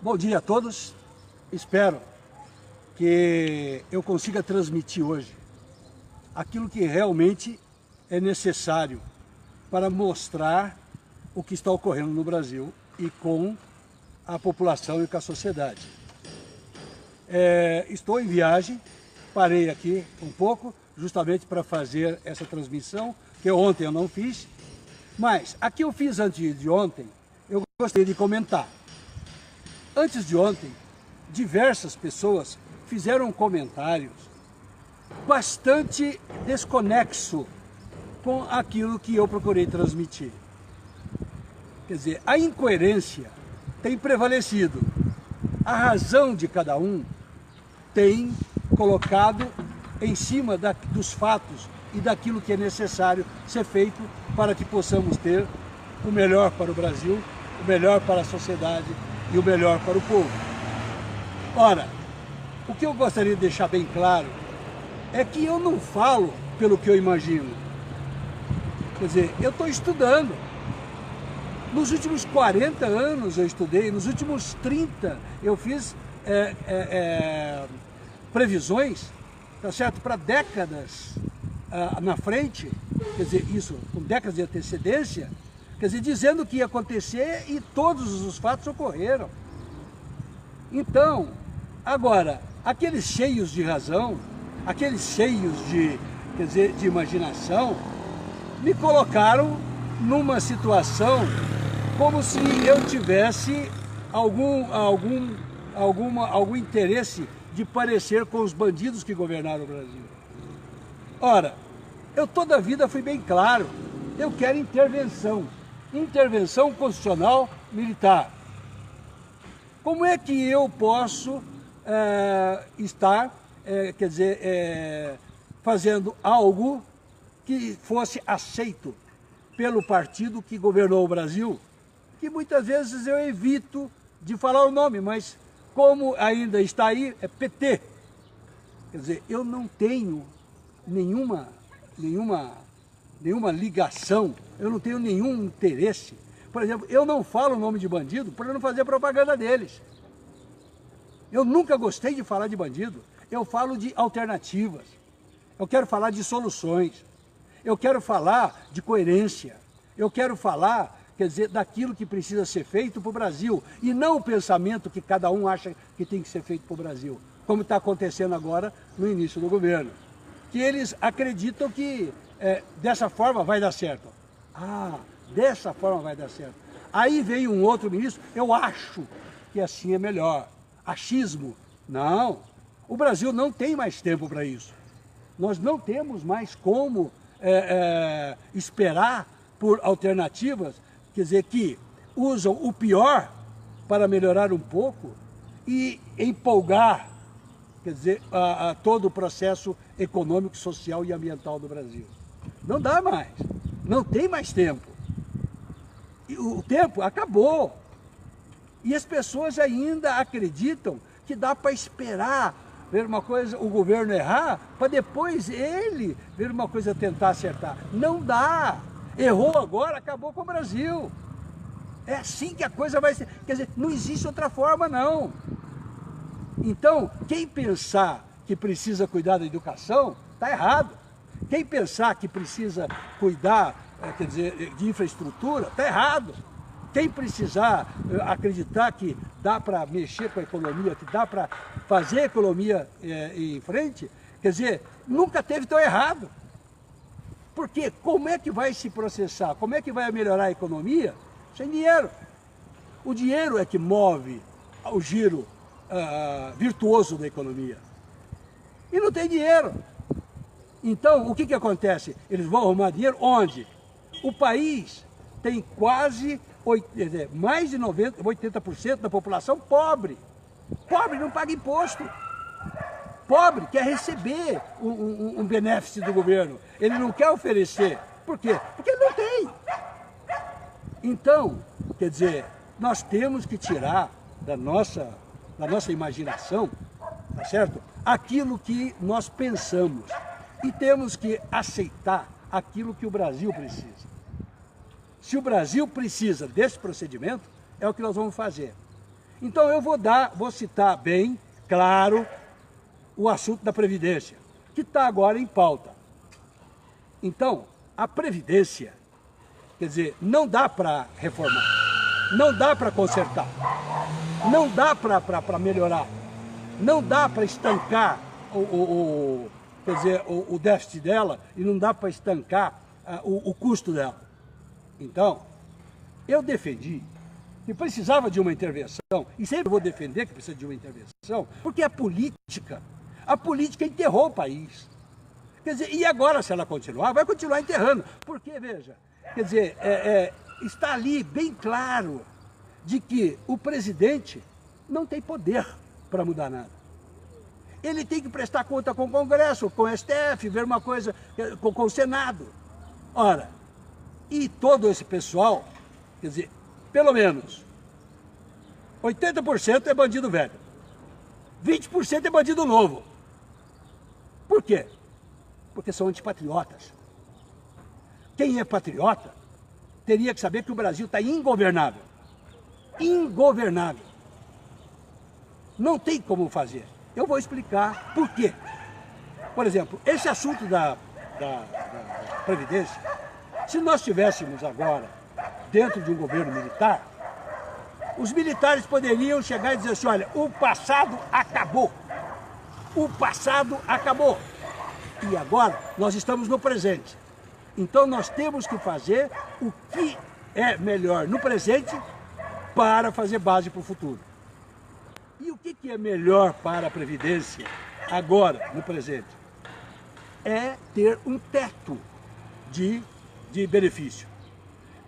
Bom dia a todos. Espero que eu consiga transmitir hoje aquilo que realmente é necessário para mostrar o que está ocorrendo no Brasil e com a população e com a sociedade. Estou em viagem, parei aqui um pouco, justamente para fazer essa transmissão, que ontem eu não fiz, mas a que eu fiz antes de ontem, eu gostaria de comentar. Antes de ontem, diversas pessoas fizeram comentários bastante desconexo com aquilo que eu procurei transmitir. Quer dizer, a incoerência tem prevalecido. A razão de cada um tem colocado em cima dos fatos e daquilo que é necessário ser feito para que possamos ter o melhor para o Brasil, o melhor para a sociedade e o melhor para o povo. Ora, o que eu gostaria de deixar bem claro é que eu não falo pelo que eu imagino. Quer dizer, eu estou estudando. Nos últimos 40 anos eu estudei, nos últimos 30 eu fiz previsões, tá certo, para décadas na frente, quer dizer, isso com décadas de antecedência, quer dizer, dizendo o que ia acontecer e todos os fatos ocorreram. Então, agora, aqueles cheios de razão, aqueles cheios de, quer dizer, de imaginação, me colocaram numa situação como se eu tivesse algum interesse de parecer com os bandidos que governaram o Brasil. Ora, eu toda a vida fui bem claro, eu quero intervenção constitucional militar. Como é que eu posso estar, quer dizer, fazendo algo que fosse aceito pelo partido que governou o Brasil, que muitas vezes eu evito de falar o nome, mas como ainda está aí, é PT. Quer dizer, eu não tenho nenhuma ligação, eu não tenho nenhum interesse. Por exemplo, eu não falo o nome de bandido para não fazer propaganda deles. Eu nunca gostei de falar de bandido, eu falo de alternativas, eu quero falar de soluções, eu quero falar de coerência, eu quero falar, quer dizer, daquilo que precisa ser feito para o Brasil, e não o pensamento que cada um acha que tem que ser feito para o Brasil, como está acontecendo agora no início do governo. Que eles acreditam que dessa forma vai dar certo. Ah, dessa forma vai dar certo. Aí vem um outro ministro, eu acho que assim é melhor. Achismo. Não, o Brasil não tem mais tempo para isso. Nós não temos mais como esperar por alternativas, quer dizer, que usam o pior para melhorar um pouco e empolgar, quer dizer, todo o processo econômico, social e ambiental do Brasil. Não dá mais, não tem mais tempo. E o tempo acabou. E as pessoas ainda acreditam que dá para esperar ver uma coisa, o governo errar, para depois ele ver uma coisa tentar acertar. Não dá. Errou agora, acabou com o Brasil. É assim que a coisa vai ser. Quer dizer, não existe outra forma, não. Então, quem pensar que precisa cuidar da educação, está errado. Quem pensar que precisa cuidar, quer dizer, de infraestrutura, está errado. Quem precisar acreditar que dá para mexer com a economia, que dá para fazer a economia em frente, quer dizer, nunca teve tão errado. Porque como é que vai se processar? Como é que vai melhorar a economia? Sem dinheiro. O dinheiro é que move o giro virtuoso da economia. E não tem dinheiro. Então, o que acontece? Eles vão arrumar dinheiro onde? O país tem quase mais de 80% da população pobre. Pobre não paga imposto. Pobre quer receber um benefício do governo. Ele não quer oferecer. Por quê? Porque ele não tem. Então, quer dizer, nós temos que tirar da nossa imaginação, tá certo? Aquilo que nós pensamos. E temos que aceitar aquilo que o Brasil precisa. Se o Brasil precisa desse procedimento, é o que nós vamos fazer. Então eu vou citar bem, claro, o assunto da Previdência, que está agora em pauta. Então, a Previdência, quer dizer, não dá para reformar, não dá para consertar, não dá para melhorar, não dá para estancar quer dizer, o déficit dela e não dá para estancar o custo dela. Então, eu defendi que precisava de uma intervenção, e sempre vou defender que precisa de uma intervenção, porque a política enterrou o país. Quer dizer, e agora, se ela continuar, vai continuar enterrando. Porque, veja, quer dizer, está ali bem claro de que o presidente não tem poder para mudar nada. Ele tem que prestar conta com o Congresso, com o STF, ver uma coisa com o Senado. Ora, e todo esse pessoal, quer dizer, pelo menos 80% é bandido velho, 20% é bandido novo. Por quê? Porque são antipatriotas. Quem é patriota teria que saber que o Brasil está ingovernável. Ingovernável. Não tem como fazer. Eu vou explicar por quê. Por exemplo, esse assunto da Previdência, se nós estivéssemos agora dentro de um governo militar, os militares poderiam chegar e dizer assim, olha, o passado acabou. O passado acabou. E agora nós estamos no presente. Então nós temos que fazer o que é melhor no presente para fazer base para o futuro. E o que é melhor para a Previdência agora, no presente? É ter um teto de benefício,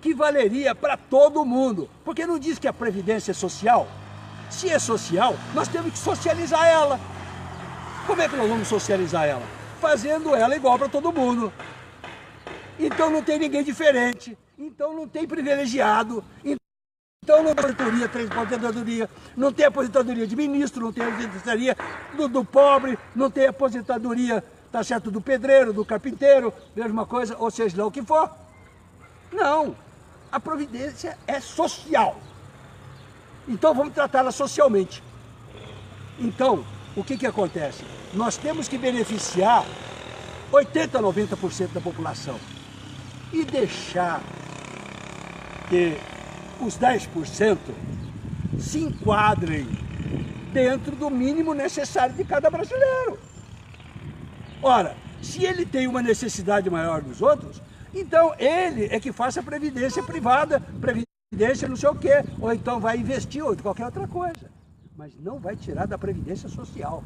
que valeria para todo mundo. Porque não diz que a Previdência é social. Se é social, nós temos que socializar ela. Como é que nós vamos socializar ela? Fazendo ela igual para todo mundo. Então não tem ninguém diferente. Então não tem privilegiado. Então não tem aposentadoria, não tem aposentadoria de ministro, não tem aposentadoria do pobre, não tem aposentadoria, tá certo, do pedreiro, do carpinteiro, mesma coisa, ou seja, lá o que for. Não, a Previdência é social. Então vamos tratá-la socialmente. Então, o que acontece? Nós temos que beneficiar 80% a 90% da população e deixar que os 10% se enquadrem dentro do mínimo necessário de cada brasileiro. Ora, se ele tem uma necessidade maior dos outros, então ele é que faça a previdência privada, previdência não sei o quê, ou então vai investir ou qualquer outra coisa. Mas não vai tirar da previdência social.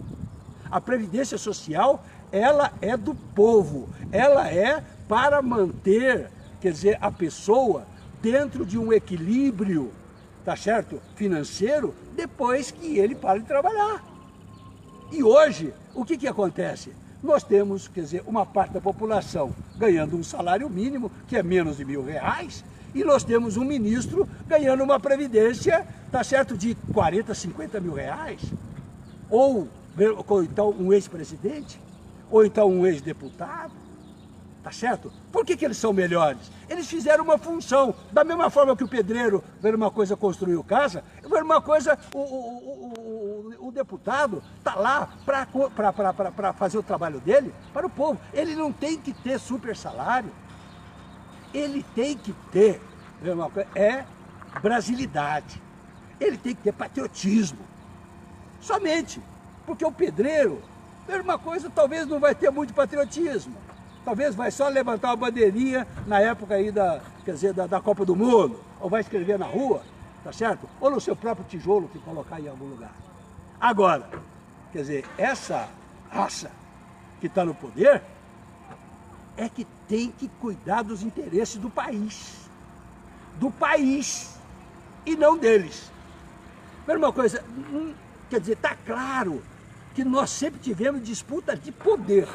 A previdência social, ela é do povo, ela é para manter, quer dizer, a pessoa dentro de um equilíbrio, tá certo, financeiro, depois que ele para de trabalhar. E hoje, o que acontece? Nós temos, quer dizer, uma parte da população ganhando um salário mínimo, que é menos de R$1.000, e nós temos um ministro ganhando uma previdência, tá certo, de 40, 50 mil reais, ou então um ex-presidente, ou então um ex-deputado. Tá certo? Por que eles são melhores? Eles fizeram uma função, da mesma forma que o pedreiro, ver uma coisa, construiu casa, ver uma coisa, o deputado está lá para fazer o trabalho dele, para o povo. Ele não tem que ter super salário, ele tem que ter, ver uma coisa, brasilidade, ele tem que ter patriotismo, somente, porque o pedreiro, ver uma coisa, talvez não vai ter muito patriotismo. Talvez vai só levantar uma bandeirinha na época aí da Copa do Mundo, ou vai escrever na rua, tá certo? Ou no seu próprio tijolo que colocar em algum lugar. Agora, quer dizer, essa raça que está no poder é que tem que cuidar dos interesses do país e não deles. Mesma coisa, quer dizer, está claro que nós sempre tivemos disputa de poder.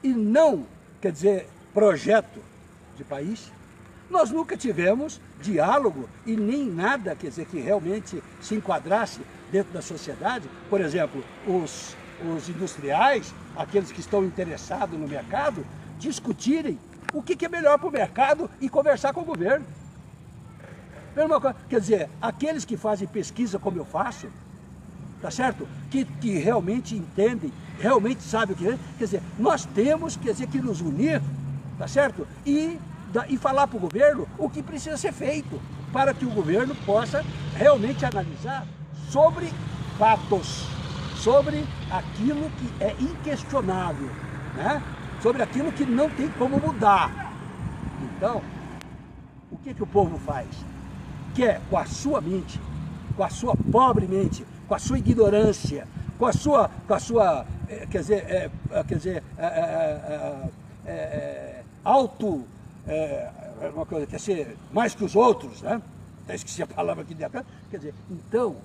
E não, quer dizer, projeto de país. Nós nunca tivemos diálogo e nem nada, quer dizer, que realmente se enquadrasse dentro da sociedade. Por exemplo, os industriais, aqueles que estão interessados no mercado, discutirem o que é melhor para o mercado e conversar com o governo. Quer dizer, aqueles que fazem pesquisa como eu faço, tá certo? Que realmente entendem, realmente sabem o que é. Quer dizer, nós temos, quer dizer, que nos unir, tá certo? E falar para o governo o que precisa ser feito, para que o governo possa realmente analisar sobre fatos, sobre aquilo que é inquestionável, né? Sobre aquilo que não tem como mudar. Então, o que o povo faz? Quer, com a sua mente, com a sua pobre mente, com a sua ignorância, com a sua uma coisa, quer ser mais que os outros, né? Até esqueci a palavra aqui dentro. Quer dizer, então,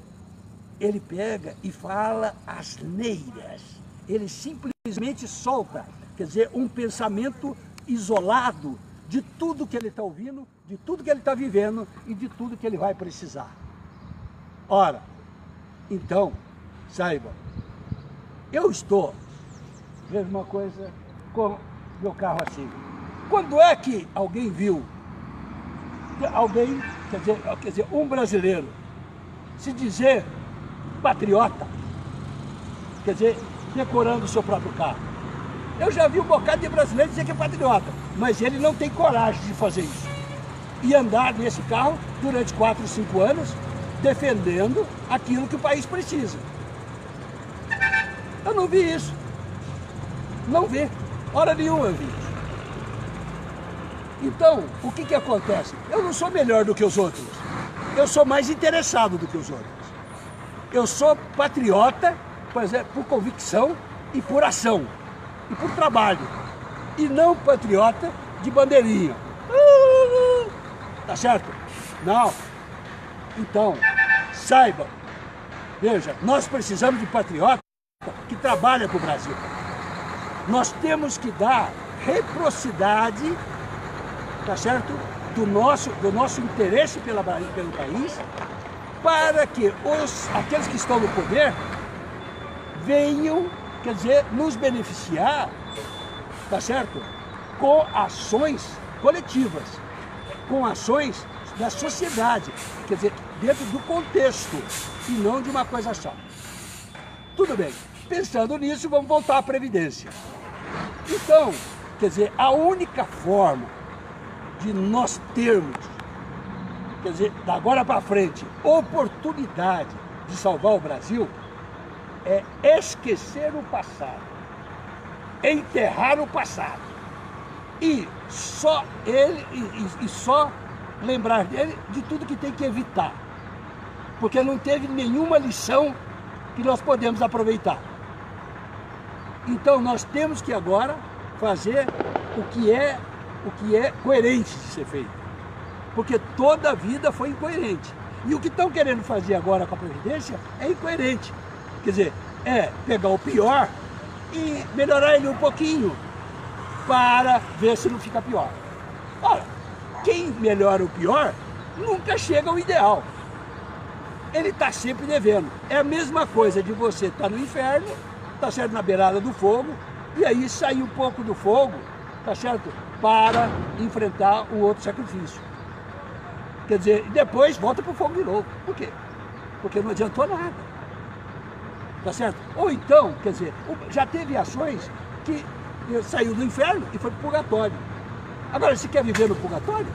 ele pega e fala asneiras. Ele simplesmente solta, quer dizer, um pensamento isolado de tudo que ele está ouvindo, de tudo que ele está vivendo e de tudo que ele vai precisar. Ora, então, saiba, eu estou, veja uma coisa, com meu carro assim. Quando é que alguém viu, alguém, quer dizer, um brasileiro, se dizer patriota, quer dizer, decorando o seu próprio carro? Eu já vi um bocado de brasileiro dizer que é patriota, mas ele não tem coragem de fazer isso. E andar nesse carro durante 4, 5 anos, defendendo aquilo que o país precisa. Eu não vi isso. Não vi. Hora nenhuma eu vi isso. Então, o que acontece? Eu não sou melhor do que os outros. Eu sou mais interessado do que os outros. Eu sou patriota, por convicção e por ação. E por trabalho. E não patriota de bandeirinha. Tá certo? Não. Então, saiba, veja, nós precisamos de patriota que trabalha para o Brasil. Nós temos que dar reciprocidade, tá certo? Do nosso interesse pelo país, para que aqueles que estão no poder venham, quer dizer, nos beneficiar, tá certo? Com ações coletivas, com ações da sociedade, quer dizer, dentro do contexto, e não de uma coisa só. Tudo bem, pensando nisso, vamos voltar à Previdência. Então, quer dizer, a única forma de nós termos, quer dizer, da agora para frente, oportunidade de salvar o Brasil, é esquecer o passado, enterrar o passado, e só lembrar dele de tudo que tem que evitar, porque não teve nenhuma lição que nós podemos aproveitar. Então nós temos que agora fazer o que é coerente de ser feito, porque toda a vida foi incoerente, e o que estão querendo fazer agora com a Previdência é incoerente, quer dizer, é pegar o pior e melhorar ele um pouquinho, para ver se não fica pior. Ora, quem melhora o pior nunca chega ao ideal. Ele está sempre devendo. É a mesma coisa de você estar no inferno, tá certo, na beirada do fogo, e aí sair um pouco do fogo, tá certo, para enfrentar o outro sacrifício. Quer dizer, e depois volta para o fogo de novo. Por quê? Porque não adiantou nada. Tá certo? Ou então, quer dizer, já teve ações que saiu do inferno e foi para o purgatório. Agora, se quer viver no purgatório,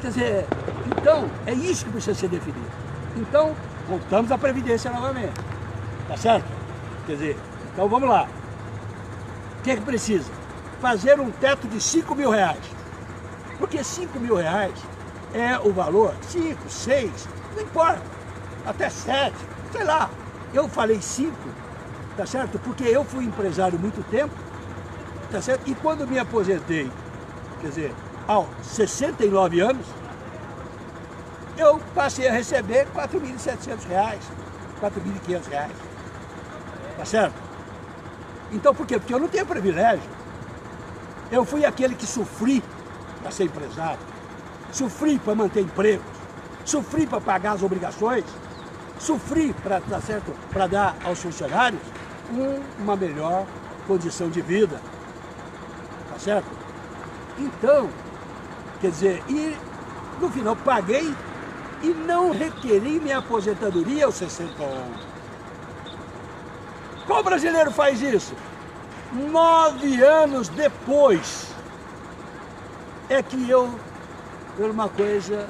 quer dizer, então, é isso que precisa ser definido. Então, voltamos à Previdência novamente. Tá certo? Quer dizer, então vamos lá. O que precisa? Fazer um teto de 5 mil reais. Porque 5 mil reais é o valor, 5, 6, não importa, até 7, sei lá. Eu falei 5, tá certo? Porque eu fui empresário muito tempo, tá certo? E quando me aposentei, quer dizer, aos 69 anos, eu passei a receber R$ 4.700, R$ 4.500, tá certo? Então por quê? Porque eu não tenho privilégio. Eu fui aquele que sofri para ser empresário, sofri para manter empregos, sofri para pagar as obrigações, sofri para, tá certo, para dar aos funcionários uma melhor condição de vida, tá certo? Então, quer dizer, No final, paguei e não requeri minha aposentadoria aos 60 anos. Qual brasileiro faz isso? 9 anos depois é que eu, por uma coisa,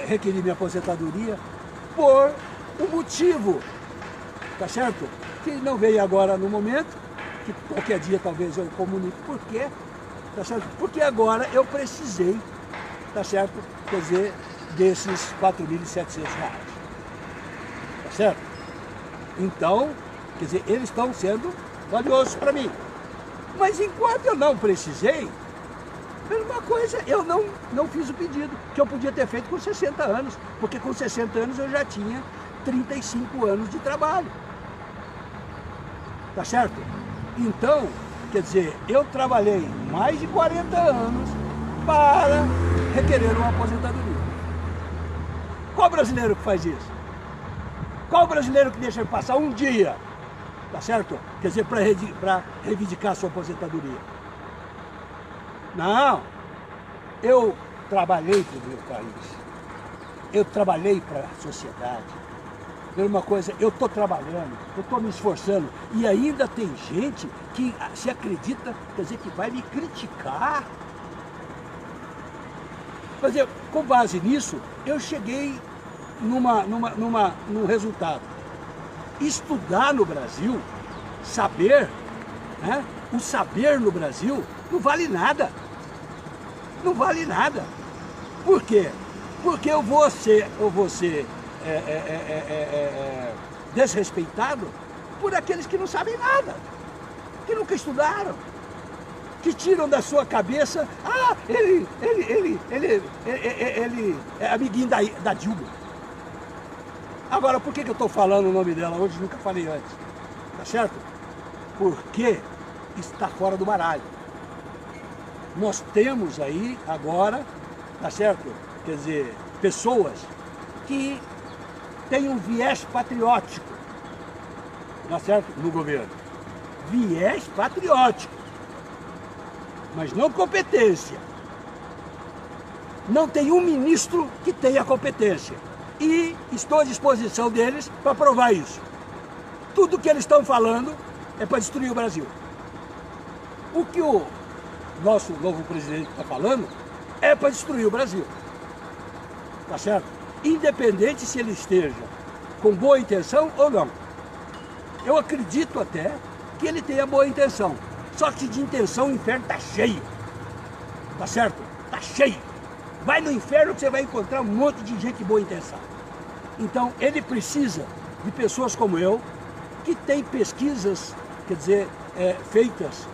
requeri minha aposentadoria por um motivo, tá certo? Que não veio agora no momento, que qualquer dia talvez eu comunique por quê, tá certo? Porque agora eu precisei, tá certo? Quer dizer, desses R$4.700, tá certo? Então, quer dizer, eles estão sendo valiosos para mim. Mas enquanto eu não precisei, por uma coisa, eu não fiz o pedido, que eu podia ter feito com 60 anos, porque com 60 anos eu já tinha 35 anos de trabalho. Tá certo? Então, quer dizer, eu trabalhei mais de 40 anos para requerer uma aposentadoria. Qual brasileiro que faz isso? Qual brasileiro que deixa passar um dia, tá certo? Quer dizer, para reivindicar sua aposentadoria? Não, eu trabalhei para o meu país, eu trabalhei para a sociedade. Uma coisa, eu estou trabalhando, eu estou me esforçando, e ainda tem gente que se acredita, quer dizer, que vai me criticar. Quer dizer, com base nisso, eu cheguei num resultado. Estudar no Brasil, saber, né? O saber no Brasil não vale nada. Não vale nada. Por quê? Porque eu vou ser desrespeitado por aqueles que não sabem nada, que nunca estudaram, que tiram da sua cabeça, ele é amiguinho da Dilma. Agora, por que eu estou falando o nome dela hoje? Nunca falei antes, tá certo? Porque está fora do baralho. Nós temos aí agora, tá certo? Quer dizer, pessoas que têm um viés patriótico, tá certo? No governo. Viés patriótico, mas não competência. Não tem um ministro que tenha competência. E estou à disposição deles para provar isso. Tudo que eles estão falando é para destruir o Brasil. O que o nosso novo presidente está falando é para destruir o Brasil. Tá certo? Independente se ele esteja com boa intenção ou não. Eu acredito até que ele tenha boa intenção. Só que de intenção o inferno está cheio. Tá certo? Está cheio. Vai no inferno que você vai encontrar um monte de gente de boa intenção. Então ele precisa de pessoas como eu, que tem pesquisas, quer dizer, feitas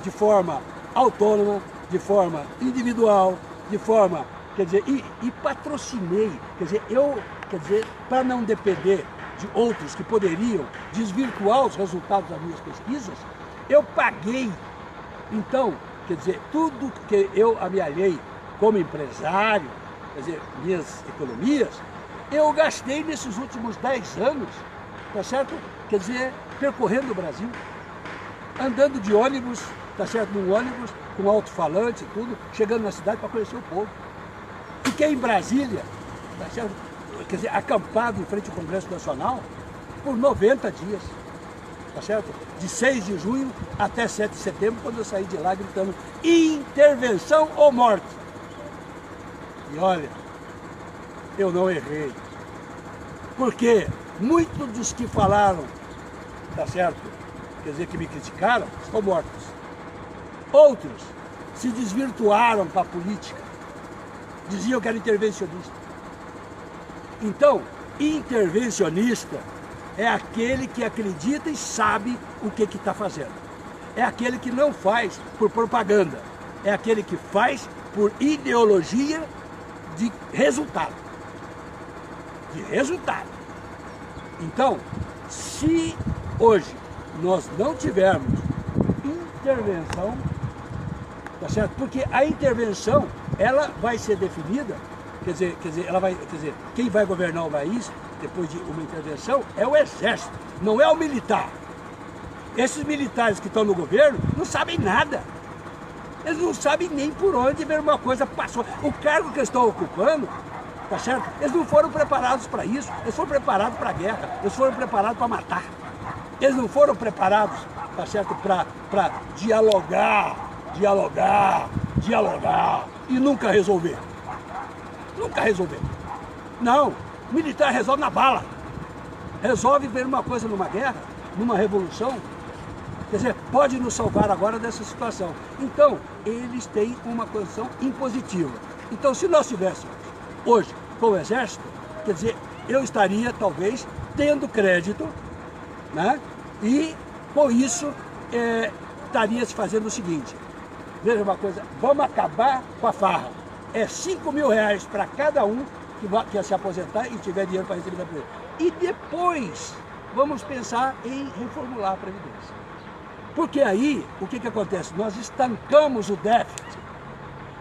de forma autônoma, de forma individual, de forma, quer dizer, e patrocinei, quer dizer, para não depender de outros que poderiam desvirtuar os resultados das minhas pesquisas, eu paguei. Então, quer dizer, tudo que eu amealhei como empresário, quer dizer, minhas economias, eu gastei nesses últimos 10 anos, tá certo? Quer dizer, percorrendo o Brasil, andando de ônibus, tá certo? Num ônibus, com alto-falante e tudo, chegando na cidade para conhecer o povo. Fiquei em Brasília, tá certo? Quer dizer, acampado em frente ao Congresso Nacional por 90 dias, tá certo? De 6 de junho até 7 de setembro, quando eu saí de lá gritando intervenção ou morte. E olha, eu não errei. Porque muitos dos que falaram, tá certo? Quer dizer, que me criticaram, estão mortos. Outros se desvirtuaram para a política. Diziam que era intervencionista. Então, intervencionista é aquele que acredita e sabe o que está fazendo. É aquele que não faz por propaganda. É aquele que faz por ideologia de resultado. De resultado. Então, se hoje nós não tivermos intervenção, tá certo? Porque a intervenção, ela vai ser definida, quer dizer, quem vai governar o país depois de uma intervenção é o exército, não é o militar. Esses militares que estão no governo não sabem nada. Eles não sabem nem por onde ver uma coisa passou. O cargo que eles estão ocupando, tá certo? Eles não foram preparados para isso. Eles foram preparados para a guerra. Eles foram preparados para matar. Eles não foram preparados, tá certo? Para dialogar e nunca resolver. Nunca resolver. Não. Militar resolve na bala. Resolve ver uma coisa numa guerra, numa revolução. Quer dizer, pode nos salvar agora dessa situação. Então, eles têm uma condição impositiva. Então, se nós tivéssemos hoje com o Exército, quer dizer, eu estaria, talvez, tendo crédito, né? E, com isso, estaria se fazendo o seguinte. Veja uma coisa, vamos acabar com a farra. É R$5.000 para cada um que quer se aposentar e tiver dinheiro para receber da Previdência. E depois, vamos pensar em reformular a Previdência. Porque aí, o que acontece? Nós estancamos o déficit.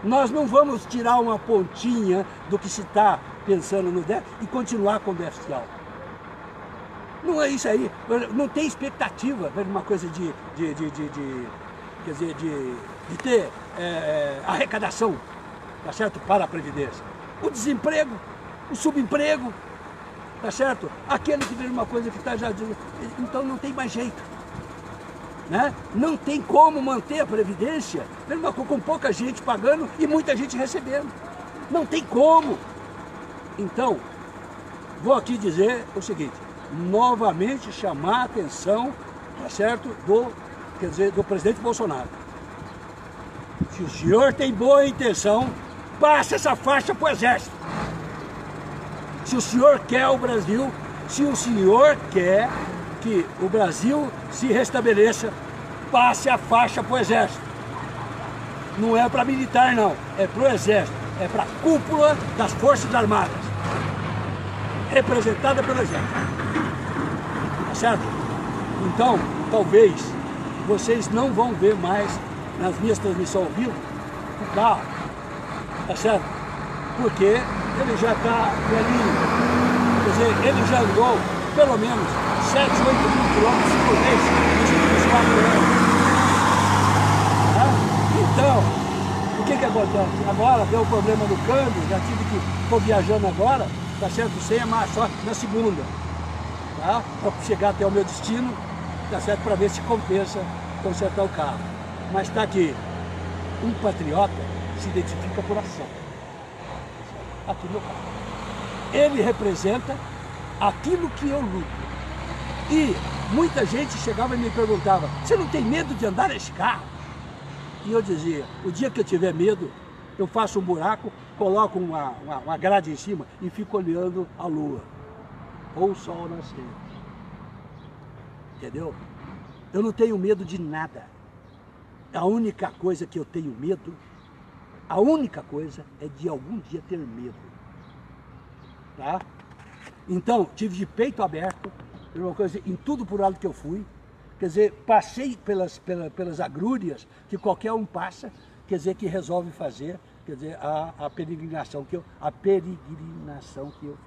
Nós não vamos tirar uma pontinha do que se está pensando no déficit e continuar com o déficit alto. Não é isso aí. Não tem expectativa, uma coisa de ter arrecadação, tá certo? Para a Previdência. O desemprego, o subemprego, tá certo? Aquele que vê uma coisa que está já... Então não tem mais jeito. Né? Não tem como manter a Previdência com pouca gente pagando e muita gente recebendo. Não tem como. Então, vou aqui dizer o seguinte, novamente chamar a atenção, tá certo, do presidente Bolsonaro. Se o senhor tem boa intenção, passe essa faixa para o Exército. Se o senhor quer o Brasil, se o senhor quer que o Brasil se restabeleça, passe a faixa para o Exército. Não é para militar, não. É para o Exército. É para a cúpula das Forças Armadas. Representada pelo Exército. Tá certo? Então, talvez, vocês não vão ver mais nas minhas transmissões ao vivo o carro. Tá certo? Porque ele já está velhinho. Quer dizer, ele já andou pelo menos 7, 8 mil quilômetros por mês nos últimos 4 anos. Então, o que acontece? Agora deu o problema do câmbio, já tive que, estou viajando agora, tá certo? Sem a só na segunda, tá? Para chegar até o meu destino, tá certo? Para ver se compensa consertar o carro. Mas está aqui, um patriota se identifica por ação. Aqui meu carro. Ele representa aquilo que eu luto. E muita gente chegava e me perguntava, você não tem medo de andar nesse carro? E eu dizia, o dia que eu tiver medo, eu faço um buraco, coloco uma grade em cima e fico olhando a lua ou o sol nascer. Entendeu? Eu não tenho medo de nada. A única coisa que eu tenho medo, a única coisa é de algum dia ter medo. Tá? Então, tive de peito aberto, uma coisa, em tudo por lado que eu fui, quer dizer, passei pelas agrúrias que qualquer um passa, quer dizer, que resolve fazer, quer dizer, a peregrinação que eu fiz.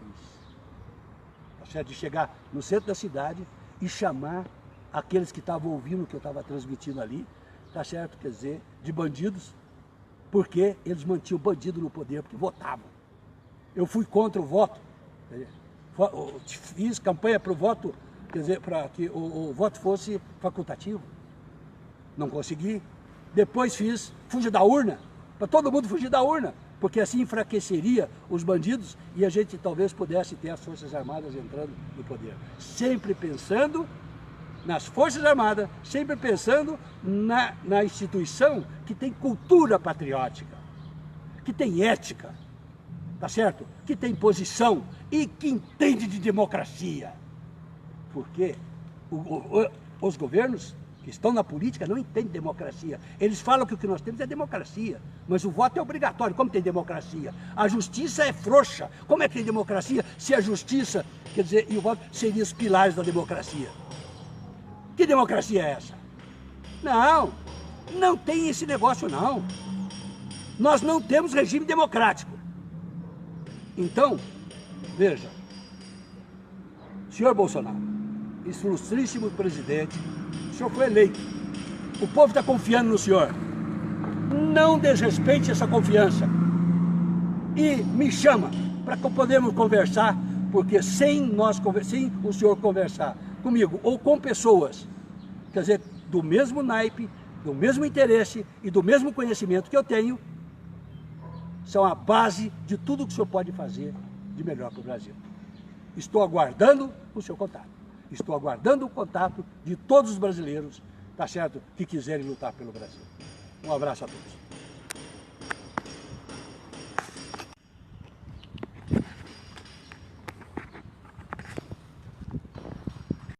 Tá certo? De chegar no centro da cidade e chamar aqueles que estavam ouvindo o que eu estava transmitindo ali, tá certo? Quer dizer, de bandidos, porque eles mantinham o bandido no poder, porque votavam. Eu fui contra o voto, fiz campanha para o voto, quer dizer, para que o voto fosse facultativo. Não consegui. Depois fuja da urna, para todo mundo fugir da urna, porque assim enfraqueceria os bandidos e a gente talvez pudesse ter as Forças Armadas entrando no poder. Sempre pensando nas Forças Armadas, sempre pensando na instituição que tem cultura patriótica, que tem ética, tá certo? Que tem posição e que entende de democracia. Porque os governos que estão na política não entendem democracia. Eles falam que o que nós temos é democracia, mas o voto é obrigatório. Como tem democracia? A justiça é frouxa. Como é que tem democracia se a justiça, quer dizer, e o voto seriam os pilares da democracia? Que democracia é essa? Não, não tem esse negócio não. Nós não temos regime democrático. Então, veja, senhor Bolsonaro, ilustríssimo presidente, o senhor foi eleito. O povo está confiando no senhor. não desrespeite essa confiança e me chama para que podemos conversar, porque sem o senhor conversar comigo ou com pessoas, quer dizer, do mesmo naipe, do mesmo interesse e do mesmo conhecimento que eu tenho, são a base de tudo que o senhor pode fazer de melhor para o Brasil. Estou aguardando o seu contato. Estou aguardando o contato de todos os brasileiros, tá certo, que quiserem lutar pelo Brasil. Um abraço a todos.